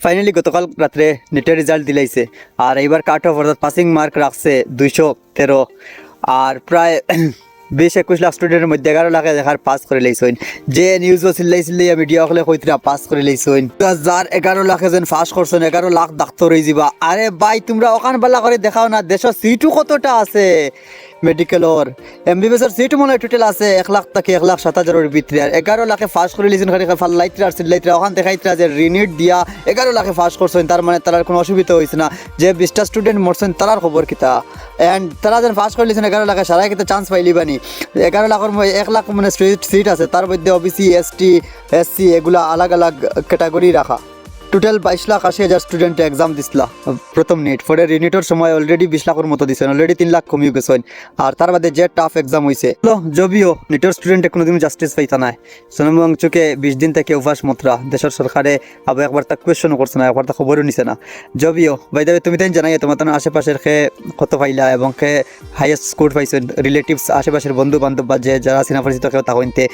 Finally গতকাল রাত্রে নেটের রেজাল্ট দিলাইছে আর এইবার কাট অফ অর্থাৎ পাসিং মার্ক রাখছে 213 আর প্রায় 20-21 লাখ স্টুডেন্টের মধ্যে 11 লাখে দেখার পাস করে লাইছেন। যে নিউজও চিল্লাইছিলে মিডিয়া হলে কইতরা পাস করে লাইছেন, যার 11 লাখে যেন পাস করছেন 11 লাখ ডাক্তার হয়ে যাবা। আরে ভাই তোমরা ওখান বেলা করে দেখাও না, দেশের সিটও কতটা আছে মেডিকেলর, এমবিবিএসের সিট মনে হয় টোটাল আছে 1 লাখ থেকে 1,07,000 ভিতরে। আর 11 লাখে পাস করে লিছেন খালি ফাল্লাইত্রা আর চিল্লাইত্রা ওখান দেখাইত্রা যে রিনিট দিয়া 11 লাখে পাস করছেন, তার মানে তার কোনো অসুবিধা হয়েছে না। যে 20টা স্টুডেন্ট মরছেন তারার খবর কিতা, অ্যান্ড তারা যেন পাস করে লিছেন 11 লাখে সারাই কিন্তু চান্স পাইলি বানি। 11 লাখের 1 লাখ মানে সিট আছে, তার মধ্যে ওবিসি এসটি এসসি এগুলা আলাগ আলাগ ক্যাটাগরি রাখা। টোটাল 22,80,000 স্টুডেন্ট এক্সাম দিছিল প্রথম নিট, পরে রিনিটের সময় অলরেডি 20 লাখের মতো দিচ্ছেন, অলরেডি 3 লাখ কমিয়ে গেছেন। আর তার বাদে যে টাফ এক্সাম হয়েছে যদিও নিটের স্টুডেন্টে কোনোদিন জাস্টিস পাইতা নাই। সোনম চুকে 20 দিন থেকে উপাস মতরা দেশের সরকারে আবার একবার তা কোয়েশনও করছে না, একবার তা খবরও নিছে না। যদিও বাইদাবে তুমি তাই জানাই তোমার তার আশেপাশের খে কত পাইলা এবং খে হাইয়েস্ট স্কোর পাইছেন রিলেটিভস আশেপাশের বন্ধু বান্ধব বা যে যারা সিনা পরিচিত কেউ তা হইতে